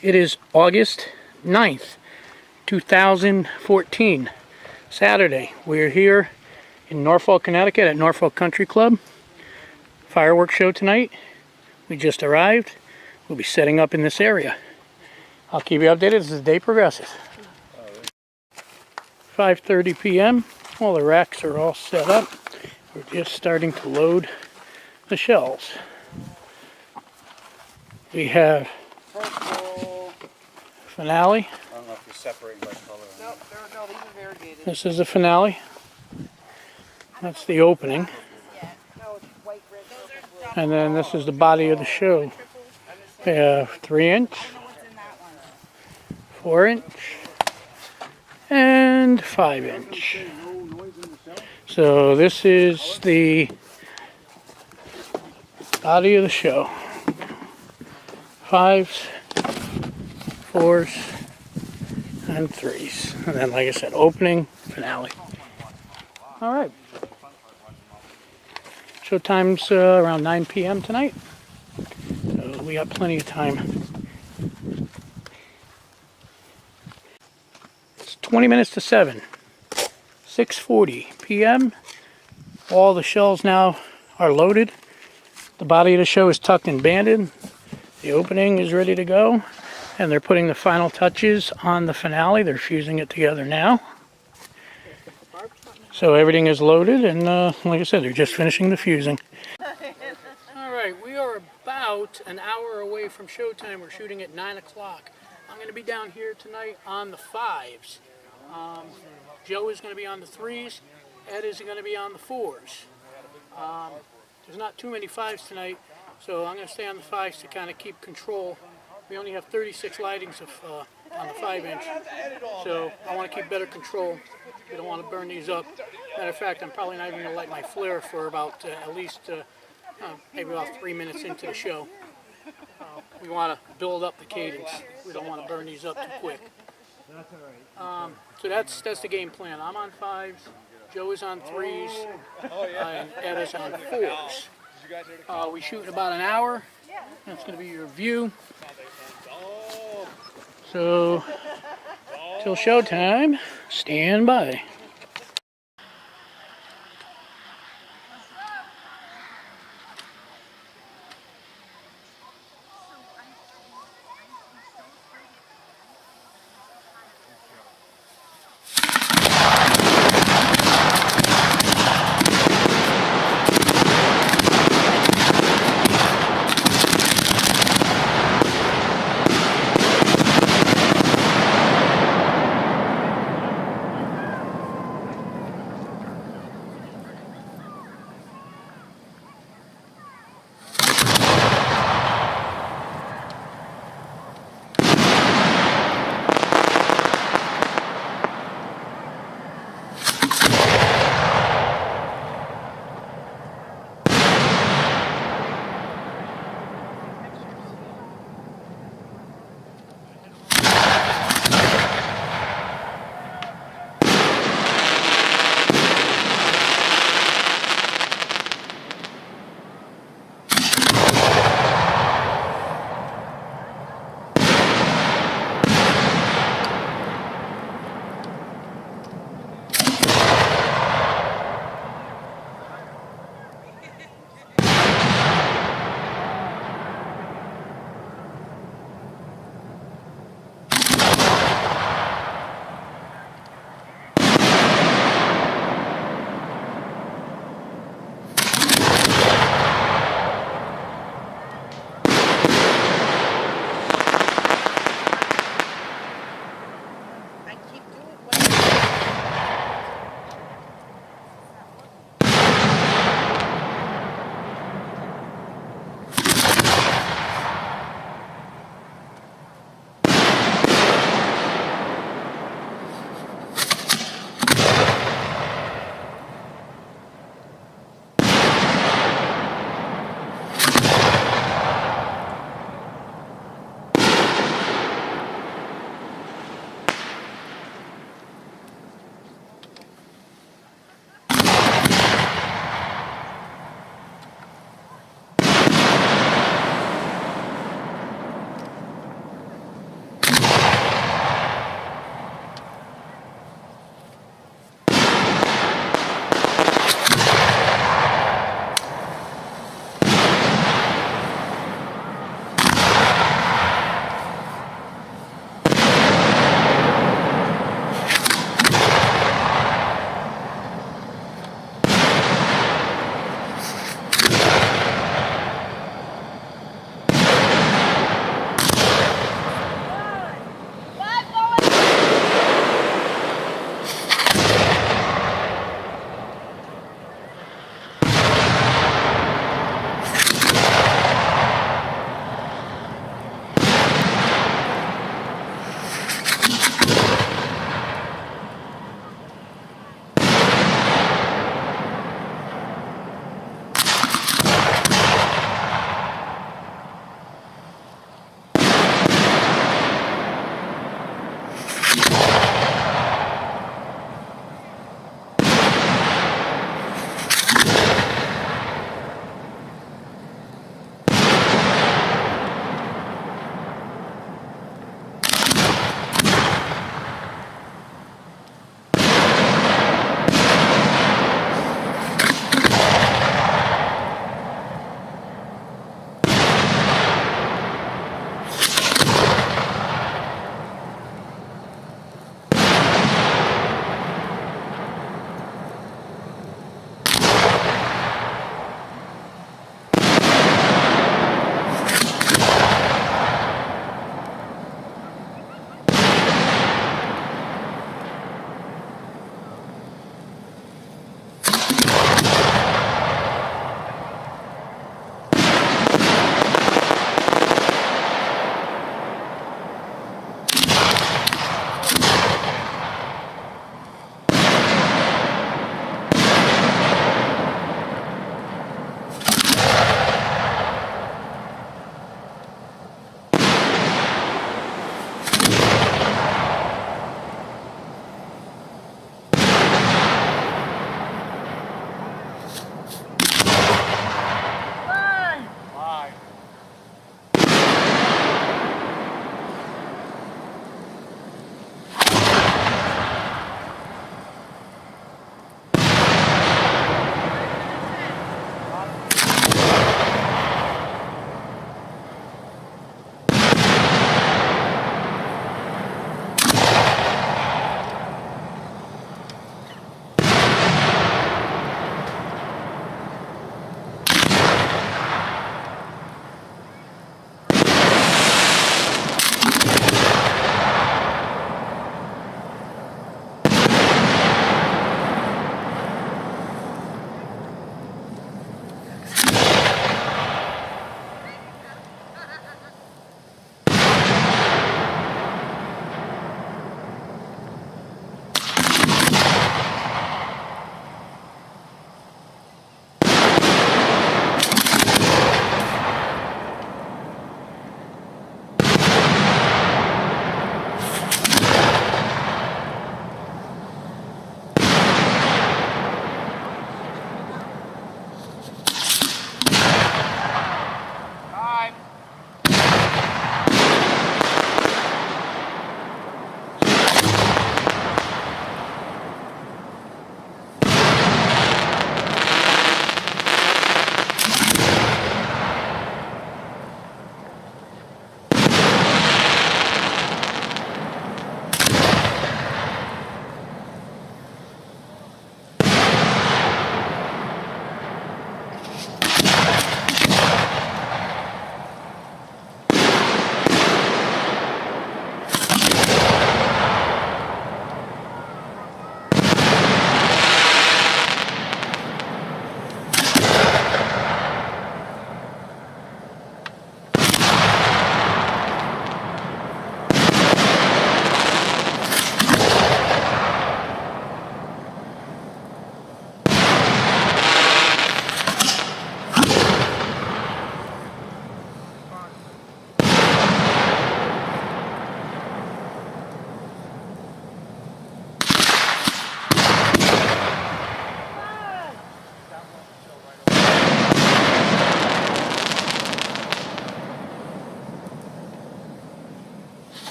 It is August 9th, 2014, Saturday. We're here in Norfolk, Connecticut at Norfolk Country Club. Fireworks show tonight. We just arrived. We'll be setting up in this area. I'll keep you updated as the day progresses. 5:30 p.m. All the racks are all set up. We're just starting to load the shells. We have finale. I don't know if you're separating by color. No, these are variegated. This is the finale. That's the opening. No, it's white, red, And then this is the body of the show. We have 3-inch, 4-inch, and 5-inch. So this is the body of the show. 5s, 4s, and 3s. And then, like I said, opening, finale. All right. Showtime's around 9 p.m. tonight. So we got plenty of time. It's 20 minutes to 7. 6:40 p.m. All the shells now are loaded. The body of the show is tucked and banded. The opening is ready to go. And they're putting the final touches on the finale. They're fusing it together now. So everything is loaded, and like I said, they're just finishing the fusing. All right, we are about an hour away from showtime. We're shooting at 9 o'clock. I'm going to be down here tonight on the 5s. Joe is going to be on the 3s. Ed is going to be on the 4s. There's not too many 5s tonight, so I'm going to stay on the 5s to kind of keep control. We only have 36 lightings on the 5-inch, so I want to keep better control. We don't want to burn these up. Matter of fact, I'm probably not even going to light my flare for about at least maybe about 3 minutes into the show. We want to build up the cadence. We don't want to burn these up too quick. So that's the game plan. I'm on 5s, Joe is on 3s, and Ed is on 4s. We shoot in about an hour. That's going to be your view. So, till showtime, stand by.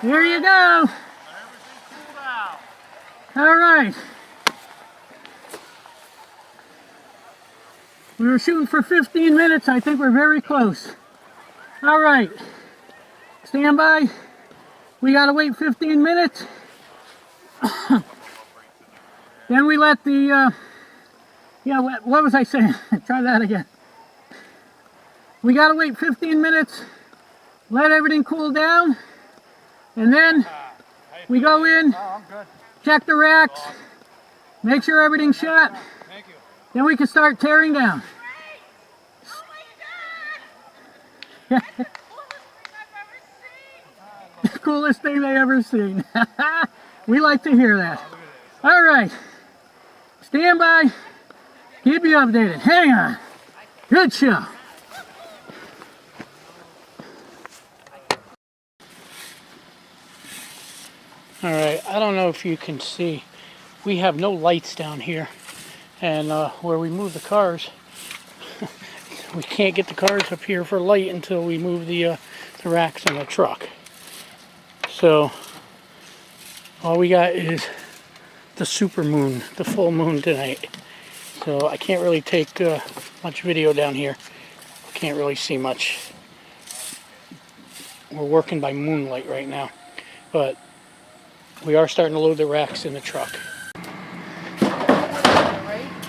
Here you go. All right. We were shooting for 15 minutes. I think we're very close. All right. Stand by. We got to wait 15 minutes. Then we let the, what was I saying? Try that again. We got to wait 15 minutes, let everything cool down, and then we go in, check the racks, make sure everything's shot. Then we can start tearing down. Coolest thing they ever seen. We like to hear that. All right. Stand by. Keep you updated. Hang on. Good show. All right. I don't know if you can see. We have no lights down here. And where we move the cars, we can't get the cars up here for light until we move the racks in the truck. So all we got is the super moon, the full moon tonight. So I can't really take much video down here. Can't really see much. We're working by moonlight right now. But we are starting to load the racks in the truck.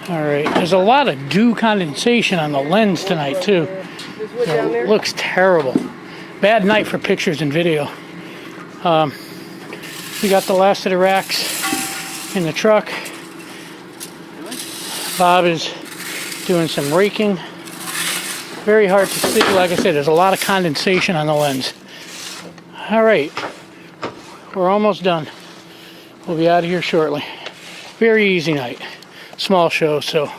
Alright, there's a lot of dew condensation on the lens tonight too. It looks terrible. Bad night for pictures and video. We got the last of the racks in the truck. Bob is doing some raking. Very hard to see. Like I said, there's a lot of condensation on the lens. Alright, we're almost done. We'll be out of here shortly. Very easy night. Small show, so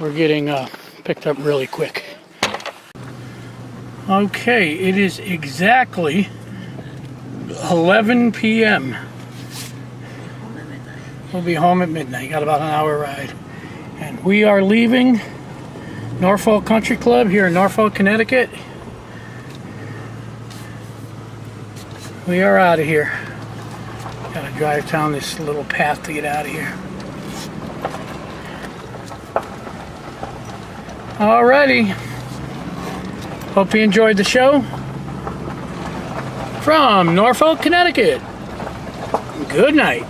we're getting picked up really quick. Okay, it is exactly 11 p.m. We'll be home at midnight. Got about an hour ride. And we are leaving Norfolk Country Club here in Norfolk, Connecticut. We are out of here. Gotta drive down this little path to get out of here. Alrighty. Hope you enjoyed the show. From Norfolk, Connecticut. Good night.